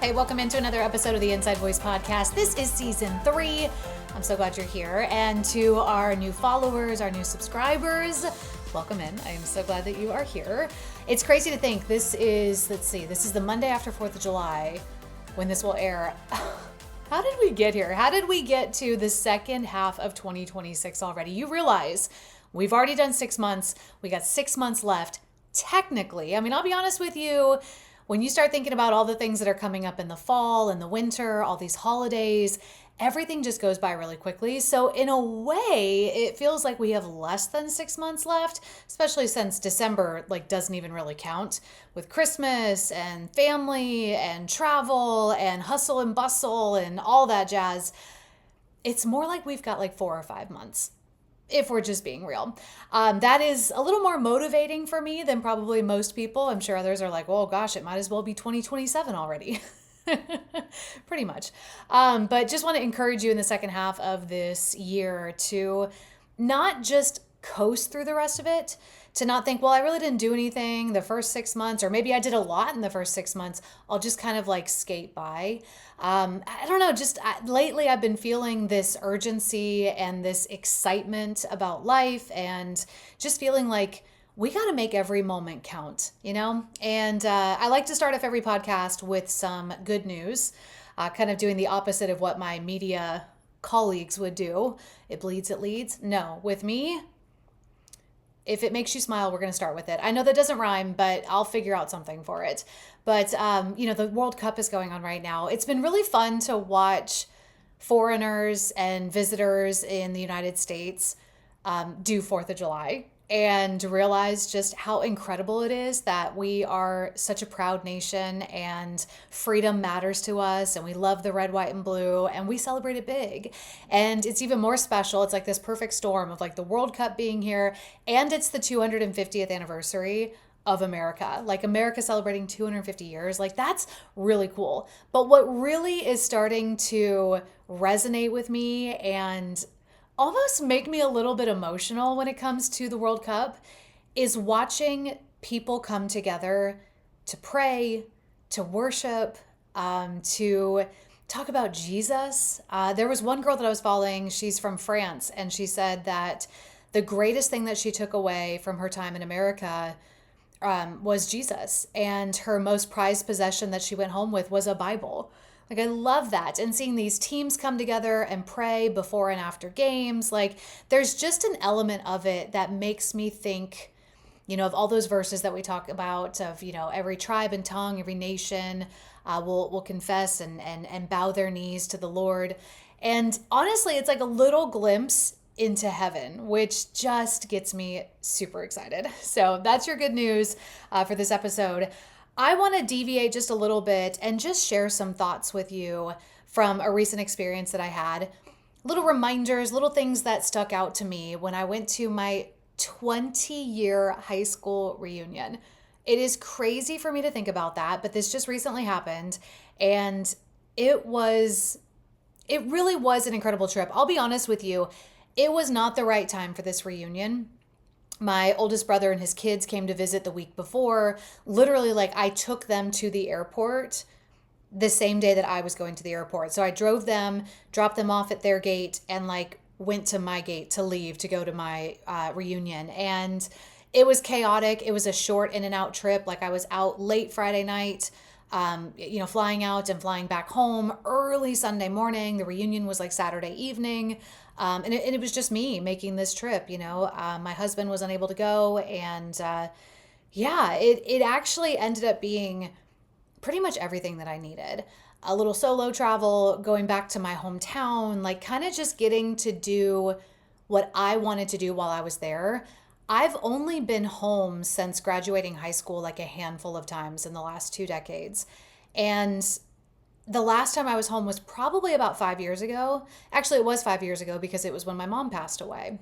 Hey, welcome into another episode of the Inside Voice Podcast. This is season 3. I'm so glad you're here. And to our new followers, our new subscribers, welcome in. I am so glad that you are here. It's crazy to think this is the Monday after 4th of July when this will air. How did we get here? How did we get to the second half of 2026 already? You realize we've already done 6 months. We got 6 months left. Technically, I'll be honest with you. When you start thinking about all the things that are coming up in the fall and the winter, all these holidays, everything just goes by really quickly. So in a way, it feels like we have less than 6 months left, especially since December doesn't even really count with Christmas and family and travel and hustle and bustle and all that jazz. It's more like we've got 4 or 5 months. If we're just being real. That is a little more motivating for me than probably most people. I'm sure others are like, oh gosh, it might as well be 2027 already. Pretty much. But just want to encourage you in the second half of this year to not just coast through the rest of it, to not think, well, I really didn't do anything the first 6 months, or maybe I did a lot in the first 6 months. I'll just kind of skate by. I don't know, lately I've been feeling this urgency and this excitement about life and just feeling like we got to make every moment count, And I like to start off every podcast with some good news, kind of doing the opposite of what my media colleagues would do. It bleeds, it leads. No, with me, if it makes you smile, we're going to start with it. I know that doesn't rhyme, but I'll figure out something for it. But, the World Cup is going on right now. It's been really fun to watch foreigners and visitors in the United States do 4th of July and realize just how incredible it is that we are such a proud nation and freedom matters to us and we love the red, white, and blue and we celebrate it big. And it's even more special. It's like this perfect storm of the World Cup being here and it's the 250th anniversary of America. America celebrating 250 years. That's really cool. But what really is starting to resonate with me and almost make me a little bit emotional when it comes to the World Cup is watching people come together to pray, to worship, to talk about Jesus. There was one girl that I was following, she's from France, and she said that the greatest thing that she took away from her time in America was Jesus. And her most prized possession that she went home with was a Bible. I love that. And seeing these teams come together and pray before and after games, there's just an element of it that makes me think, of all those verses that we talk about of, every tribe and tongue, every nation will confess and bow their knees to the Lord. And honestly, it's a little glimpse into heaven, which just gets me super excited. So that's your good news for this episode. I want to deviate just a little bit and just share some thoughts with you from a recent experience that I had. Little reminders, little things that stuck out to me when I went to my 20-year high school reunion. It is crazy for me to think about that, but this just recently happened and it really was an incredible trip. I'll be honest with you, it was not the right time for this reunion. My oldest brother and his kids came to visit the week before. Literally, I took them to the airport the same day that I was going to the airport. So I drove them, dropped them off at their gate, and went to my gate to leave to go to my reunion. And it was chaotic. It was a short in and out trip. I was out late Friday night, flying out and flying back home early Sunday morning. The reunion was Saturday evening. And it was just me making this trip, my husband was unable to go. And it actually ended up being pretty much everything that I needed. A little solo travel, going back to my hometown, kind of just getting to do what I wanted to do while I was there. I've only been home since graduating high school a handful of times in the last 2 decades. And the last time I was home was probably about 5 years ago. Actually, it was 5 years ago because it was when my mom passed away.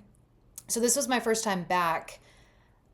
So this was my first time back.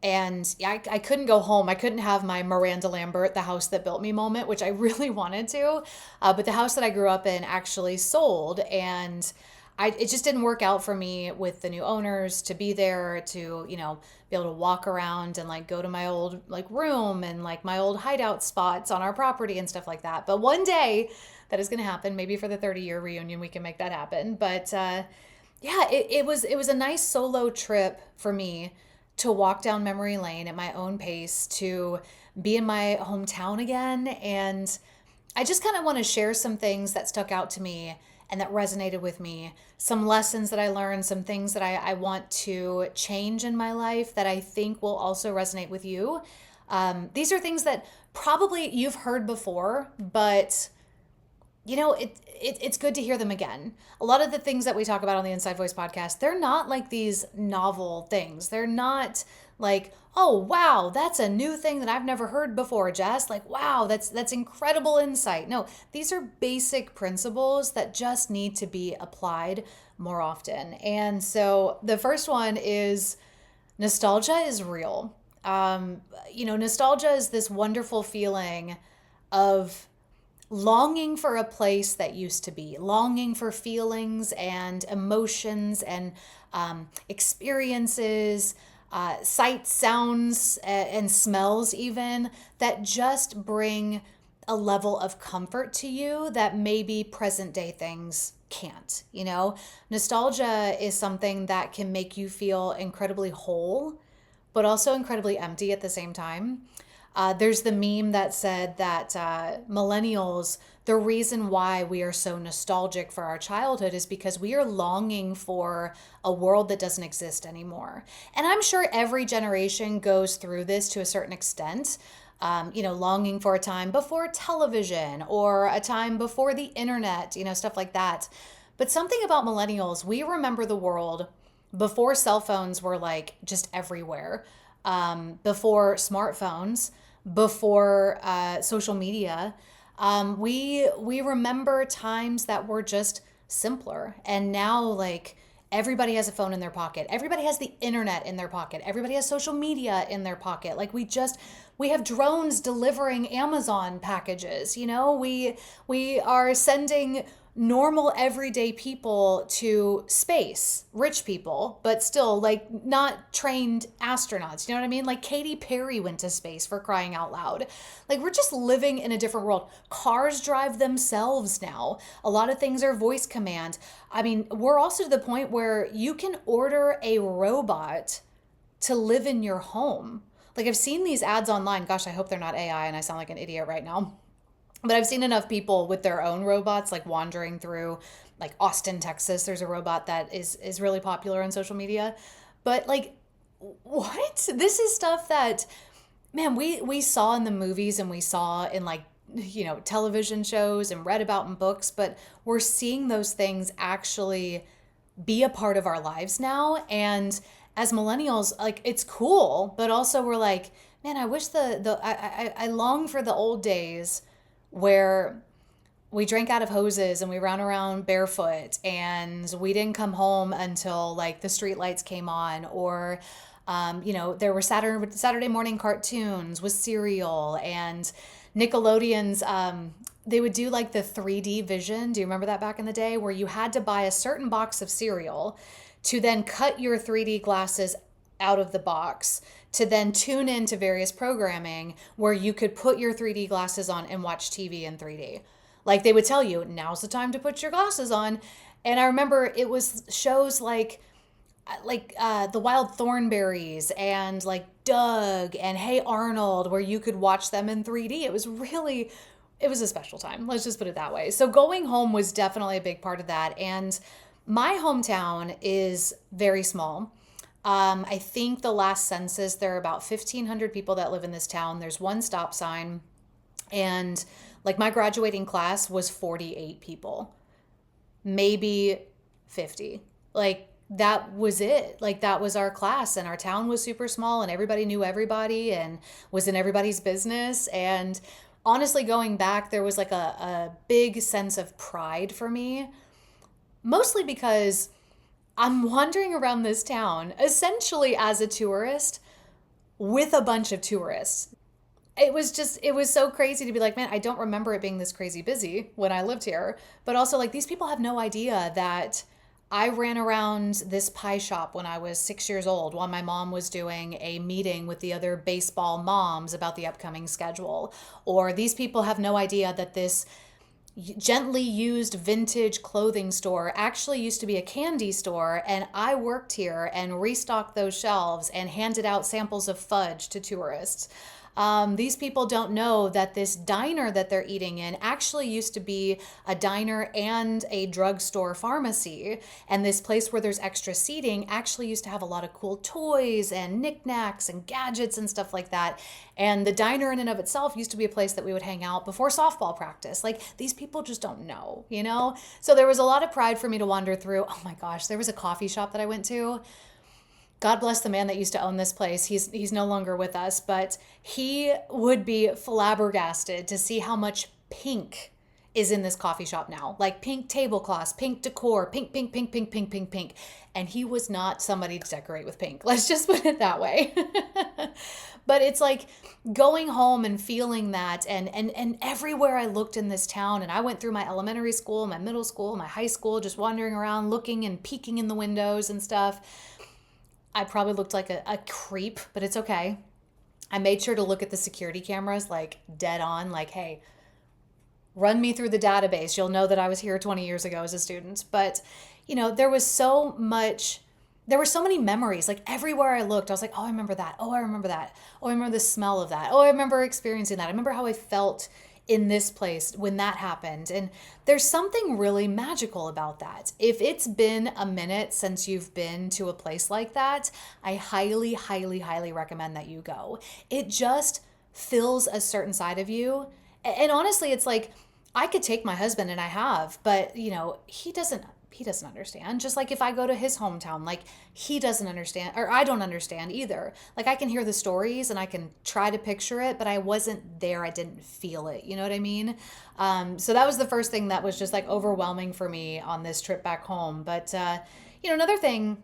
And I couldn't go home. I couldn't have my Miranda Lambert, the house that built me moment, which I really wanted to. But the house that I grew up in actually sold. And it just didn't work out for me with the new owners to be there, to, be able to walk around and like go to my old like room and like my old hideout spots on our property and stuff like that. But one day that is going to happen. Maybe for the 30-year reunion, we can make that happen. But yeah, it was a nice solo trip for me to walk down memory lane at my own pace, to be in my hometown again. And I just kind of want to share some things that stuck out to me and that resonated with me, some lessons that I learned, some things that I want to change in my life that I think will also resonate with you. These are things that probably you've heard before, but it's good to hear them again. A lot of the things that we talk about on the Inside Voice podcast, they're not like these novel things. They're not like, oh, wow, that's a new thing that I've never heard before, Jess. Like, wow, that's incredible insight. No, these are basic principles that just need to be applied more often. And so the first one is nostalgia is real. Nostalgia is this wonderful feeling of longing for a place that used to be, longing for feelings and emotions and experiences, sights, sounds, and smells even, that just bring a level of comfort to you that maybe present day things can't. Nostalgia is something that can make you feel incredibly whole, but also incredibly empty at the same time. There's the meme that said that millennials, the reason why we are so nostalgic for our childhood is because we are longing for a world that doesn't exist anymore. And I'm sure every generation goes through this to a certain extent. Longing for a time before television or a time before the internet, stuff like that. But something about millennials, we remember the world before cell phones were like just everywhere, before smartphones, before social media. We remember times that were just simpler. And now, like, everybody has a phone in their pocket. Everybody has the internet in their pocket. Everybody has social media in their pocket. Like, we have drones delivering Amazon packages. We are sending normal everyday people to space, rich people, but still like not trained astronauts. You know what I mean? Like Katy Perry went to space, for crying out loud. Like, we're just living in a different world. Cars drive themselves now. A lot of things are voice command. I mean, we're also to the point where you can order a robot to live in your home. Like, I've seen these ads online. Gosh, I hope they're not AI and I sound like an idiot right now. But I've seen enough people with their own robots, like wandering through like Austin, Texas. There's a robot that is really popular on social media. But like, what? This is stuff that, man, we saw in the movies and we saw in like, television shows and read about in books, but we're seeing those things actually be a part of our lives now. And as millennials, like, it's cool, but also we're like, man, I wish I long for the old days where we drank out of hoses and we ran around barefoot and we didn't come home until like the street lights came on, or there were Saturday morning cartoons with cereal, and Nickelodeon's they would do like the 3D vision. Do you remember that back in the day, where you had to buy a certain box of cereal to then cut your 3D glasses out of the box to then tune into various programming where you could put your 3D glasses on and watch TV in 3D. Like, they would tell you, now's the time to put your glasses on. And I remember it was shows like The Wild Thornberrys and like Doug and Hey Arnold, where you could watch them in 3D. It was a special time. Let's just put it that way. So going home was definitely a big part of that. And my hometown is very small. I think the last census, there are about 1,500 people that live in this town. There's one stop sign. And like, my graduating class was 48 people, maybe 50. Like, that was it. Like, that was our class, and our town was super small and everybody knew everybody and was in everybody's business. And honestly, going back, there was like a big sense of pride for me, mostly because I'm wandering around this town essentially as a tourist with a bunch of tourists. It was so crazy to be like, man, I don't remember it being this crazy busy when I lived here. But also, like, these people have no idea that I ran around this pie shop when I was 6 years old while my mom was doing a meeting with the other baseball moms about the upcoming schedule. Or these people have no idea that this gently used vintage clothing store actually used to be a candy store, and I worked here and restocked those shelves and handed out samples of fudge to tourists. These people don't know that this diner that they're eating in actually used to be a diner and a drugstore pharmacy. And this place where there's extra seating actually used to have a lot of cool toys and knickknacks and gadgets and stuff like that. And the diner in and of itself used to be a place that we would hang out before softball practice. Like, these people just don't know, you know? So there was a lot of pride for me to wander through. Oh my gosh, there was a coffee shop that I went to. God bless the man that used to own this place. He's no longer with us, but he would be flabbergasted to see how much pink is in this coffee shop now. Like pink tablecloths, pink decor, pink, pink, pink, pink, pink, pink, pink. And he was not somebody to decorate with pink. Let's just put it that way. But it's like going home and feeling that, and everywhere I looked in this town, and I went through my elementary school, my middle school, my high school, just wandering around, looking and peeking in the windows and stuff. I probably looked like a creep, but it's okay. I made sure to look at the security cameras like dead on, like, hey, run me through the database. You'll know that I was here 20 years ago as a student. But, you know, there were so many memories. Like everywhere I looked, I was like, oh, I remember that. Oh, I remember that. Oh, I remember the smell of that. Oh, I remember experiencing that. I remember how I felt in this place when that happened. And there's something really magical about that. If it's been a minute since you've been to a place like that, I highly, highly, highly recommend that you go. It just fills a certain side of you. And honestly, it's like, I could take my husband, and I have, but you know, he doesn't understand. Just like if I go to his hometown, like he doesn't understand, or I don't understand either. Like I can hear the stories and I can try to picture it, but I wasn't there. I didn't feel it. You know what I mean? So that was the first thing that was just like overwhelming for me on this trip back home. But, you know, another thing,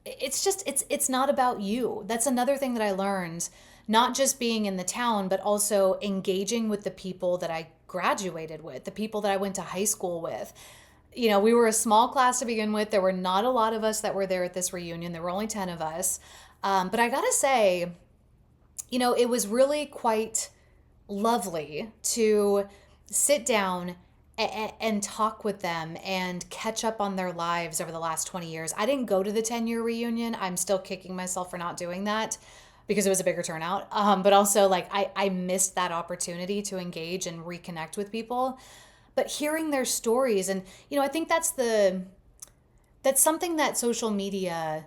it's not about you. That's another thing that I learned, not just being in the town, but also engaging with the people that I graduated with, the people that I went to high school with. You know, we were a small class to begin with. There were not a lot of us that were there at this reunion. There were only 10 of us. But I gotta say, you know, it was really quite lovely to sit down and talk with them and catch up on their lives over the last 20 years. I didn't go to the 10-year reunion. I'm still kicking myself for not doing that because it was a bigger turnout. But also, like, I missed that opportunity to engage and reconnect with people. But hearing their stories, and, you know, I think that's something that social media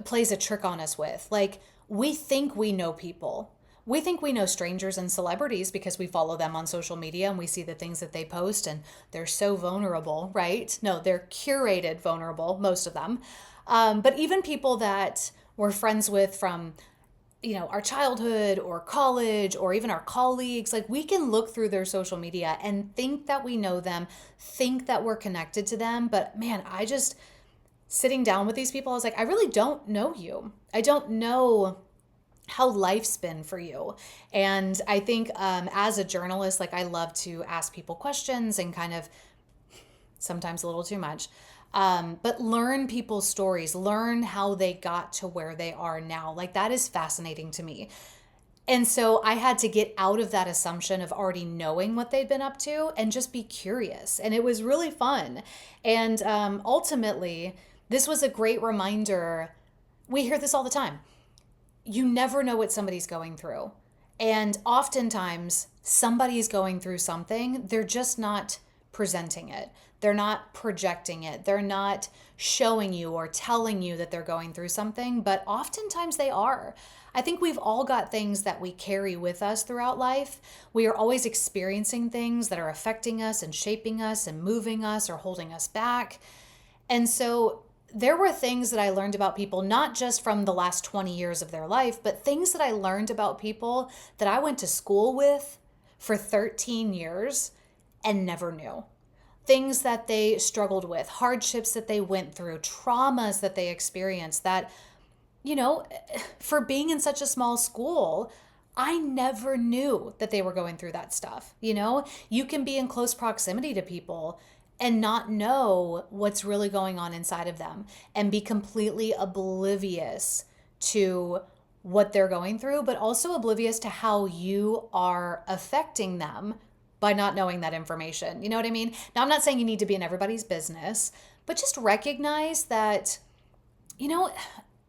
plays a trick on us with. Like, we think we know people. We think we know strangers and celebrities because we follow them on social media and we see the things that they post, and they're so vulnerable, right? No, they're curated vulnerable, most of them. But even people that we're friends with from, you know, our childhood or college or even our colleagues, like we can look through their social media and think that we know them, think that we're connected to them. But man, sitting down with these people, I was like, I really don't know you. I don't know how life's been for you. And I think as a journalist, like I love to ask people questions and kind of sometimes a little too much. But learn people's stories, learn how they got to where they are now. Like that is fascinating to me. And so I had to get out of that assumption of already knowing what they'd been up to and just be curious. And it was really fun. And ultimately, this was a great reminder. We hear this all the time. You never know what somebody's going through. And oftentimes somebody's going through something. They're just not presenting it. They're not projecting it. They're not showing you or telling you that they're going through something, but oftentimes they are. I think we've all got things that we carry with us throughout life. We are always experiencing things that are affecting us and shaping us and moving us or holding us back. And so there were things that I learned about people, not just from the last 20 years of their life, but things that I learned about people that I went to school with for 13 years and never knew. Things that they struggled with, hardships that they went through, traumas that they experienced that, you know, for being in such a small school, I never knew that they were going through that stuff. You know, you can be in close proximity to people and not know what's really going on inside of them and be completely oblivious to what they're going through, but also oblivious to how you are affecting them by not knowing that information. You know what I mean? Now, I'm not saying you need to be in everybody's business, but just recognize that,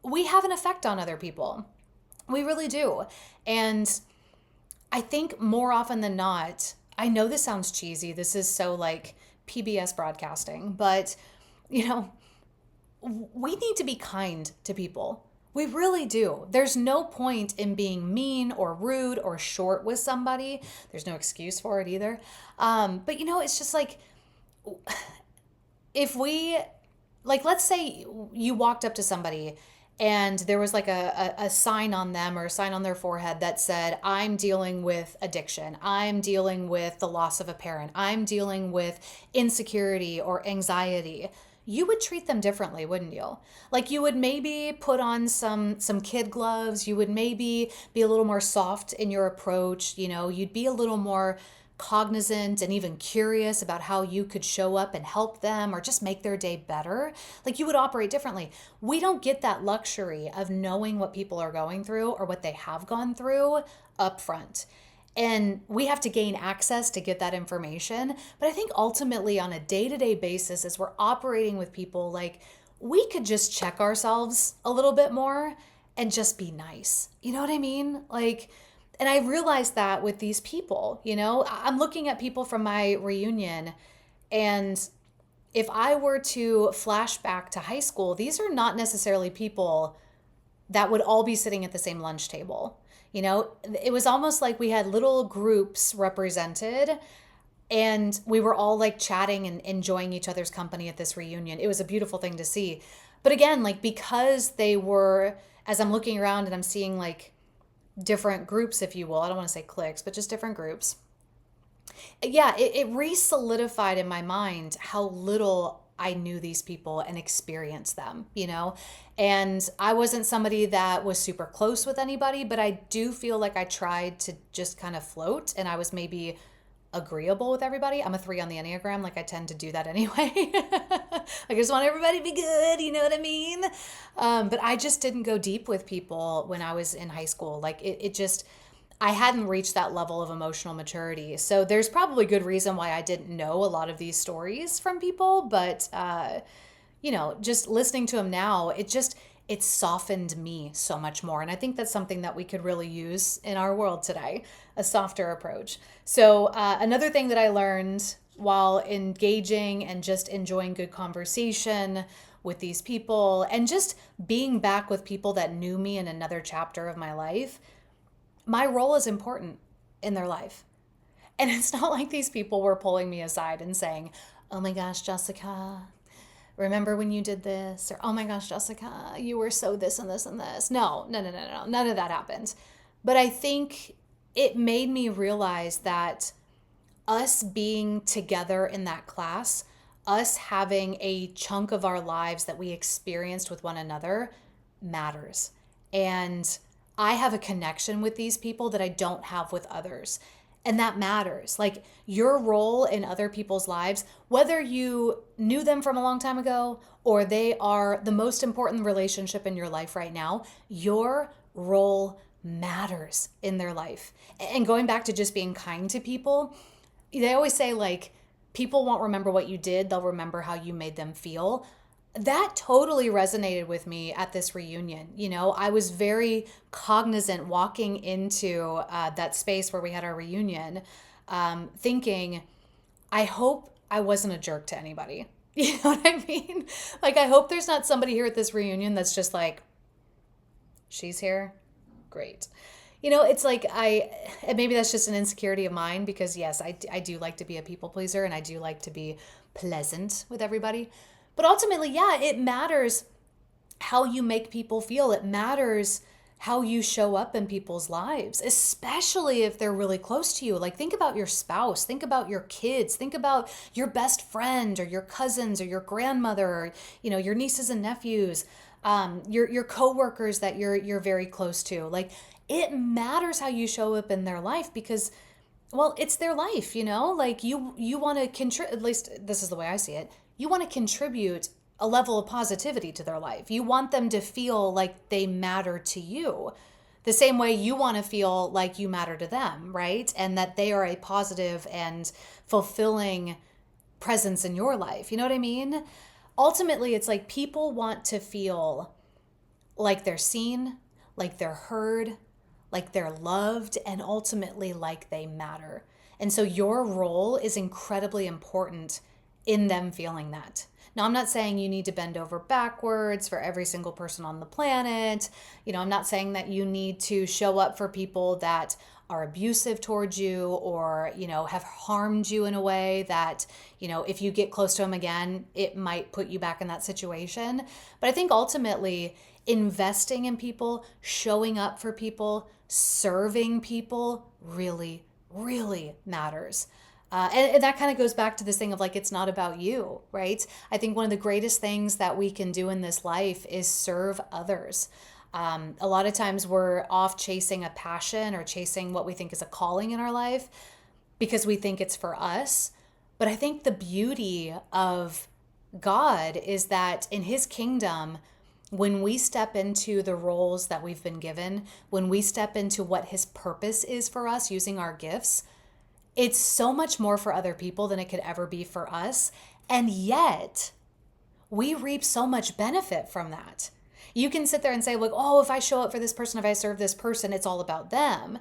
we have an effect on other people. We really do. And I think more often than not, I know this sounds cheesy. This is so like PBS broadcasting, but we need to be kind to people. We really do. There's no point in being mean or rude or short with somebody. There's no excuse for it either. But it's just like, if we, like, let's say you walked up to somebody and there was like a sign on them or a sign on their forehead that said, I'm dealing with addiction. I'm dealing with the loss of a parent. I'm dealing with insecurity or anxiety. You would treat them differently, wouldn't you? Like, you would maybe put on some kid gloves. You would maybe be a little more soft in your approach. You'd be a little more cognizant and even curious about how you could show up and help them or just make their day better. Like, you would operate differently. We don't get that luxury of knowing what people are going through or what they have gone through up front. And we have to gain access to get that information. But I think ultimately on a day-to-day basis, as we're operating with people, like, we could just check ourselves a little bit more and just be nice. You know what I mean? Like, and I realized that with these people, I'm looking at people from my reunion, and if I were to flash back to high school, these are not necessarily people that would all be sitting at the same lunch table. It was almost like we had little groups represented, and we were all like chatting and enjoying each other's company at this reunion. It was a beautiful thing to see. But again, like, because they were, as I'm looking around and I'm seeing like different groups, if you will, I don't want to say cliques, but just different groups. Yeah, it re-solidified in my mind how little I knew these people and experienced them, and I wasn't somebody that was super close with anybody, but I do feel like I tried to just kind of float, and I was maybe agreeable with everybody. I'm a 3 on the Enneagram. Like, I tend to do that anyway. I just want everybody to be good. You know what I mean? But I just didn't go deep with people when I was in high school. Like, it just, I hadn't reached that level of emotional maturity. So there's probably good reason why I didn't know a lot of these stories from people. But, just listening to them now, it softened me so much more. And I think that's something that we could really use in our world today, a softer approach. So another thing that I learned while engaging and just enjoying good conversation with these people and just being back with people that knew me in another chapter of my life, my role is important in their life. And it's not like these people were pulling me aside and saying, oh my gosh, Jessica, remember when you did this? Or, oh my gosh, Jessica, you were so this and this and this. No. None of that happened. But I think it made me realize that us being together in that class, us having a chunk of our lives that we experienced with one another matters. And I have a connection with these people that I don't have with others. And that matters. Like, your role in other people's lives, whether you knew them from a long time ago or they are the most important relationship in your life right now, your role matters in their life. And going back to just being kind to people, they always say, like, people won't remember what you did, they'll remember how you made them feel. That totally resonated with me at this reunion. I was very cognizant walking into that space where we had our reunion, thinking, I hope I wasn't a jerk to anybody. You know what I mean? Like, I hope there's not somebody here at this reunion that's just like, she's here? Great. It's like and maybe that's just an insecurity of mine because, yes, I do like to be a people pleaser and I do like to be pleasant with everybody. But ultimately, yeah, it matters how you make people feel. It matters how you show up in people's lives, especially if they're really close to you. Like, think about your spouse, think about your kids, think about your best friend or your cousins or your grandmother, or, your nieces and nephews, your coworkers that you're very close to. Like, it matters how you show up in their life because Well, it's their life, like you want to contribute, at least this is the way I see it. You want to contribute a level of positivity to their life. You want them to feel like they matter to you. The same way you want to feel like you matter to them, right? And that they are a positive and fulfilling presence in your life. You know what I mean? Ultimately, it's like people want to feel like they're seen, like they're heard, like they're loved, and ultimately like they matter. And so your role is incredibly important in them feeling that. Now, I'm not saying you need to bend over backwards for every single person on the planet. I'm not saying that you need to show up for people that are abusive towards you or, have harmed you in a way that, if you get close to them again, it might put you back in that situation. But I think ultimately, investing in people, showing up for people, serving people really, really matters. And that kind of goes back to this thing of like, it's not about you, right? I think one of the greatest things that we can do in this life is serve others. A lot of times we're off chasing a passion or chasing what we think is a calling in our life because we think it's for us. But I think the beauty of God is that in his kingdom, when we step into the roles that we've been given, when we step into what his purpose is for us using our gifts, it's so much more for other people than it could ever be for us. And yet, we reap so much benefit from that. You can sit there and say, like, oh, if I show up for this person, if I serve this person, it's all about them.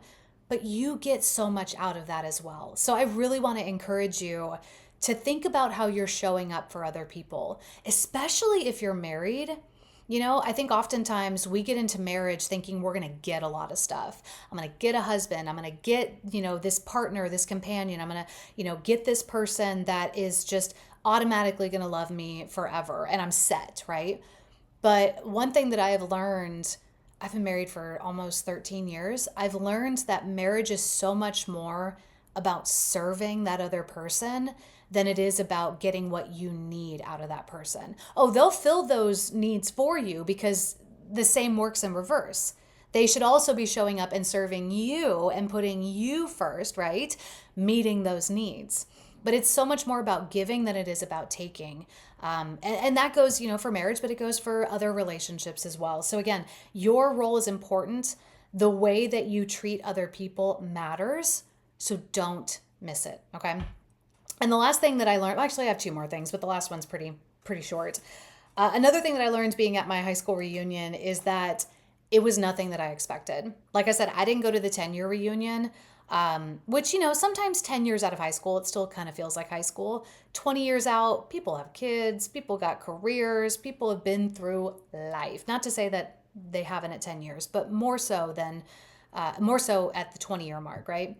But you get so much out of that as well. So I really want to encourage you to think about how you're showing up for other people, especially if you're married. I think oftentimes we get into marriage thinking we're going to get a lot of stuff. I'm going to get a husband. I'm going to get, this partner, this companion. I'm going to, get this person that is just automatically going to love me forever and I'm set, right? But one thing that I have learned, I've been married for almost 13 years. I've learned that marriage is so much more about serving that other person than it is about getting what you need out of that person. Oh, they'll fill those needs for you because the same works in reverse. They should also be showing up and serving you and putting you first, right? Meeting those needs. But it's so much more about giving than it is about taking. And that goes, for marriage, but it goes for other relationships as well. So again, your role is important. The way that you treat other people matters. So don't miss it, okay? And the last thing that I learned, well, actually I have two more things, but the last one's pretty short. Another thing that I learned being at my high school reunion is that it was nothing that I expected. Like I said, I didn't go to the 10-year reunion, which, sometimes 10 years out of high school, it still kind of feels like high school. 20 years out, people have kids, people got careers, people have been through life. Not to say that they haven't at 10 years, but more so at the 20-year mark, right?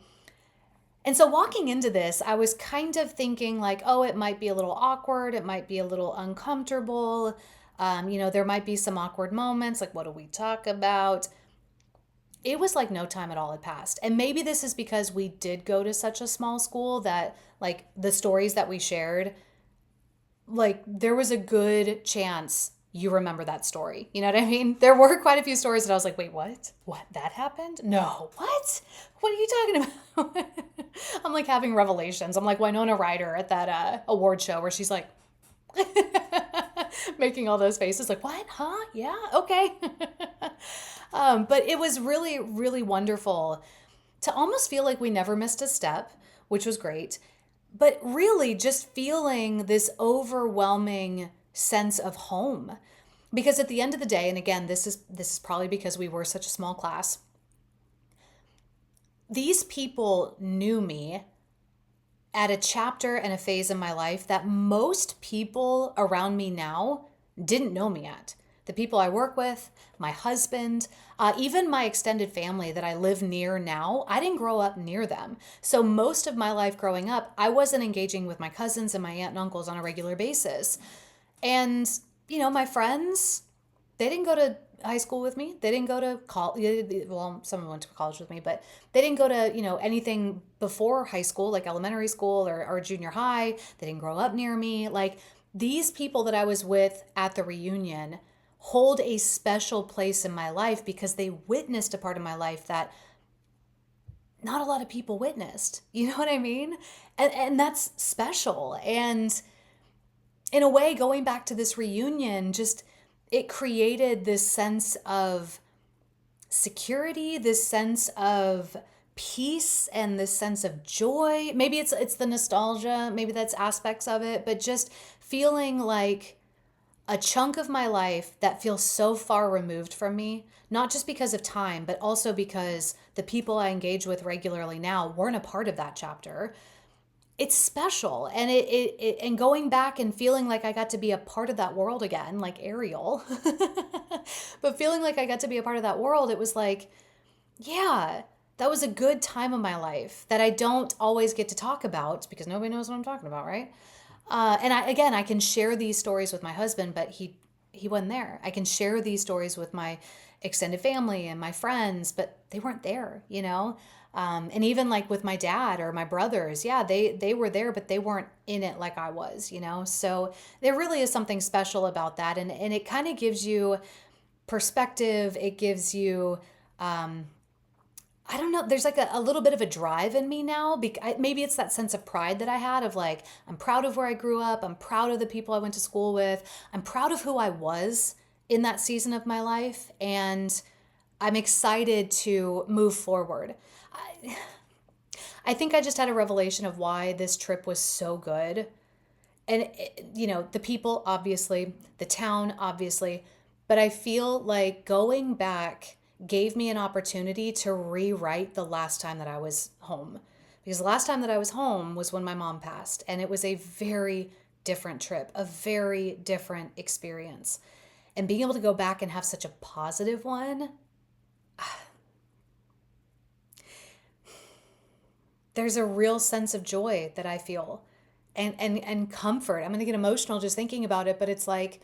And so walking into this, I was kind of thinking like, oh, it might be a little awkward. It might be a little uncomfortable. There might be some awkward moments. Like, what do we talk about? It was like no time at all had passed. And maybe this is because we did go to such a small school that like the stories that we shared, like there was a good chance you remember that story. You know what I mean? There were quite a few stories that I was like, wait, what? What? That happened? No. What? What are you talking about? I'm like having revelations. I'm like Winona Ryder at that award show where she's like making all those faces like, what? Huh? Yeah. Okay. But it was really, really wonderful to almost feel like we never missed a step, which was great. But really just feeling this overwhelming sense of home. Because at the end of the day, and again, this is probably because we were such a small class, these people knew me at a chapter and a phase in my life that most people around me now didn't know me at. The people I work with, my husband, even my extended family that I live near now, I didn't grow up near them. So most of my life growing up, I wasn't engaging with my cousins and my aunt and uncles on a regular basis. And, my friends, they didn't go to high school with me. They didn't go to college. Well, some of them went to college with me, but they didn't go to, anything before high school, like elementary school or junior high. They didn't grow up near me. Like these people that I was with at the reunion hold a special place in my life because they witnessed a part of my life that not a lot of people witnessed. You know what I mean? And that's special. And in a way, going back to this reunion, just it created this sense of security, this sense of peace and this sense of joy. Maybe it's the nostalgia, maybe that's aspects of it, but just feeling like a chunk of my life that feels so far removed from me, not just because of time, but also because the people I engage with regularly now weren't a part of that chapter. It's special. And and going back and feeling like I got to be a part of that world again, like Ariel, but feeling like I got to be a part of that world, it was like, yeah, that was a good time of my life that I don't always get to talk about because nobody knows what I'm talking about, right? And I can share these stories with my husband, but he wasn't there. I can share these stories with my extended family and my friends, but they weren't there, you know? And even like with my dad or my brothers, yeah, they were there, but they weren't in it like I was, you know? So there really is something special about that. And it kind of gives you perspective. It gives you, I don't know, there's like a little bit of a drive in me now. Maybe it's that sense of pride that I had of like, I'm proud of where I grew up. I'm proud of the people I went to school with. I'm proud of who I was in that season of my life. And I'm excited to move forward. I think I just had a revelation of why this trip was so good. And, the people, obviously, the town, obviously, but I feel like going back gave me an opportunity to rewrite the last time that I was home. Because the last time that I was home was when my mom passed, and it was a very different trip, a very different experience. And being able to go back and have such a positive one, there's a real sense of joy that I feel and comfort. I'm going to get emotional just thinking about it, but it's like,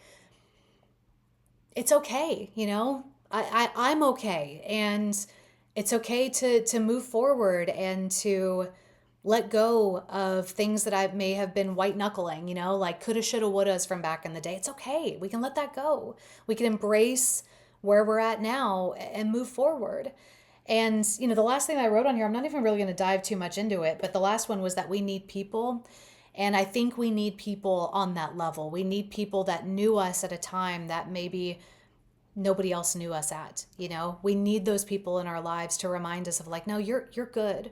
it's okay, you know? I'm okay. And it's okay to move forward and to let go of things that I may have been white knuckling, you know, like coulda, shoulda, wouldas from back in the day. It's okay. We can let that go. We can embrace where we're at now and move forward. And, the last thing I wrote on here, I'm not even really going to dive too much into it, but the last one was that we need people. And I think we need people on that level. We need people that knew us at a time that maybe nobody else knew us at. We need those people in our lives to remind us of like, no, you're good.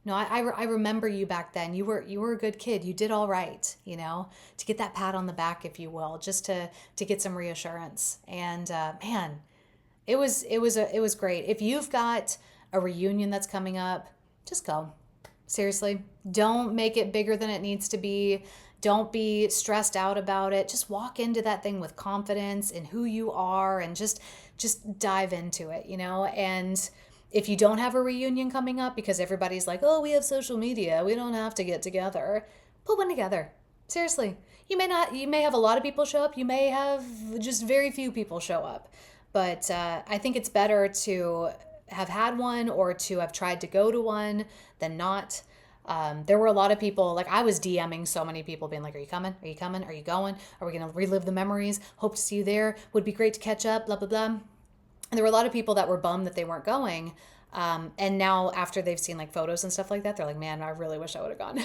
No, I remember you back then. You were a good kid. You did all right, to get that pat on the back, if you will, just to get some reassurance. And man, it was great. If you've got a reunion that's coming up, just go. Seriously, don't make it bigger than it needs to be. Don't be stressed out about it. Just walk into that thing with confidence in who you are and just dive into it, And if you don't have a reunion coming up because everybody's like, "Oh, we have social media. We don't have to get together." Put one together. Seriously. You may have a lot of people show up. You may have just very few people show up. But I think it's better to have had one or to have tried to go to one than not. There were a lot of people, like I was DMing so many people being like, "Are you coming? Are you coming? Are you going? Are we going to relive the memories? Hope to see you there. Would be great to catch up, blah, blah, blah." And there were a lot of people that were bummed that they weren't going. And now after they've seen like photos and stuff like that, they're like, "Man, I really wish I would have gone."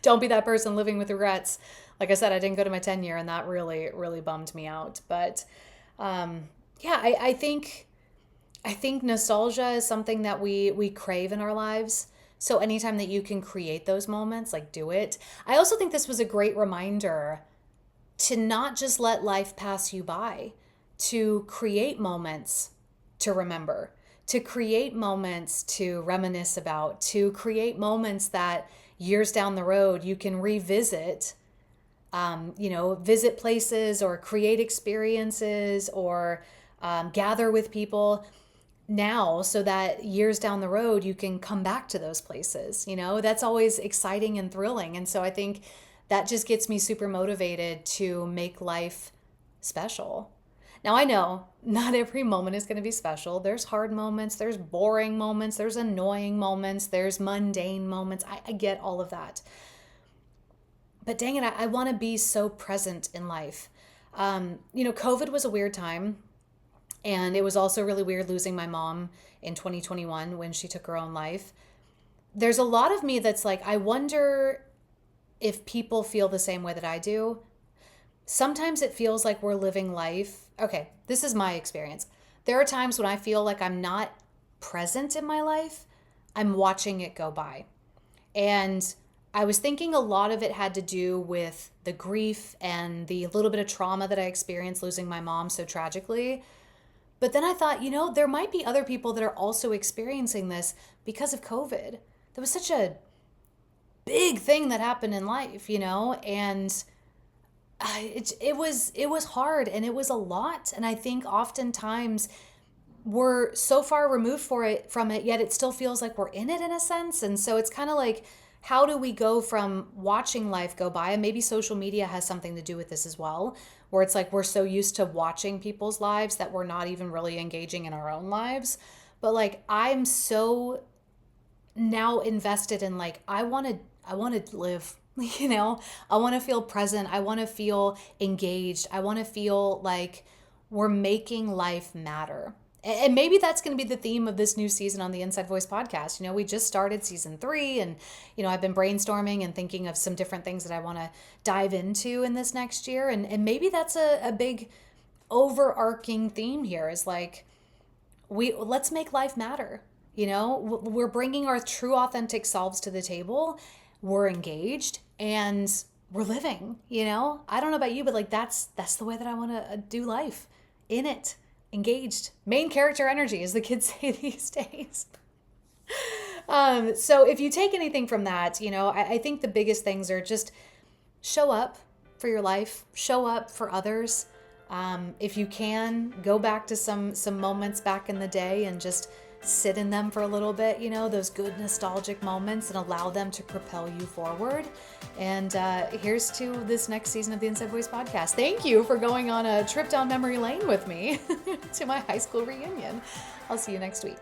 Don't be that person living with regrets. Like I said, I didn't go to my 10 year and that really, really bummed me out. But yeah, I think nostalgia is something that we crave in our lives. So anytime that you can create those moments, like do it. I also think this was a great reminder to not just let life pass you by, to create moments to remember, to create moments to reminisce about, to create moments that years down the road you can revisit, visit places or create experiences or gather with people now so that years down the road you can come back to those places. That's always exciting and thrilling. And so I think that just gets me super motivated to make life special. Now I know not every moment is going to be special. There's hard moments, there's boring moments, there's annoying moments, there's mundane moments. I get all of that. But dang it, I want to be so present in life. COVID was a weird time. And it was also really weird losing my mom in 2021 when she took her own life. There's a lot of me that's like, I wonder if people feel the same way that I do. Sometimes it feels like we're living life. Okay, this is my experience. There are times when I feel like I'm not present in my life. I'm watching it go by. And I was thinking a lot of it had to do with the grief and the little bit of trauma that I experienced losing my mom so tragically. But then I thought, there might be other people that are also experiencing this because of COVID. There was such a big thing that happened in life, and it was hard and it was a lot. And I think oftentimes we're so far removed from it, yet it still feels like we're in it in a sense. And so it's kind of like, how do we go from watching life go by? And maybe social media has something to do with this as well, where it's like we're so used to watching people's lives that we're not even really engaging in our own lives. But like, I'm so now invested in like, I want to live, I want to feel present. I want to feel engaged. I want to feel like we're making life matter. And maybe that's going to be the theme of this new season on the Inside Voice podcast. We just started season 3 and, I've been brainstorming and thinking of some different things that I want to dive into in this next year. And maybe that's a big overarching theme here is like, let's make life matter. We're bringing our true authentic selves to the table. We're engaged and we're living, I don't know about you, but like, that's the way that I want to do life, in it. Engaged, main character energy, as the kids say these days. So if you take anything from that, I think the biggest things are just show up for your life, show up for others. If you can, go back to some moments back in the day and just sit in them for a little bit, those good nostalgic moments, and allow them to propel you forward. And here's to this next season of the Inside Voice podcast. Thank you for going on a trip down memory lane with me to my high school reunion. I'll see you next week.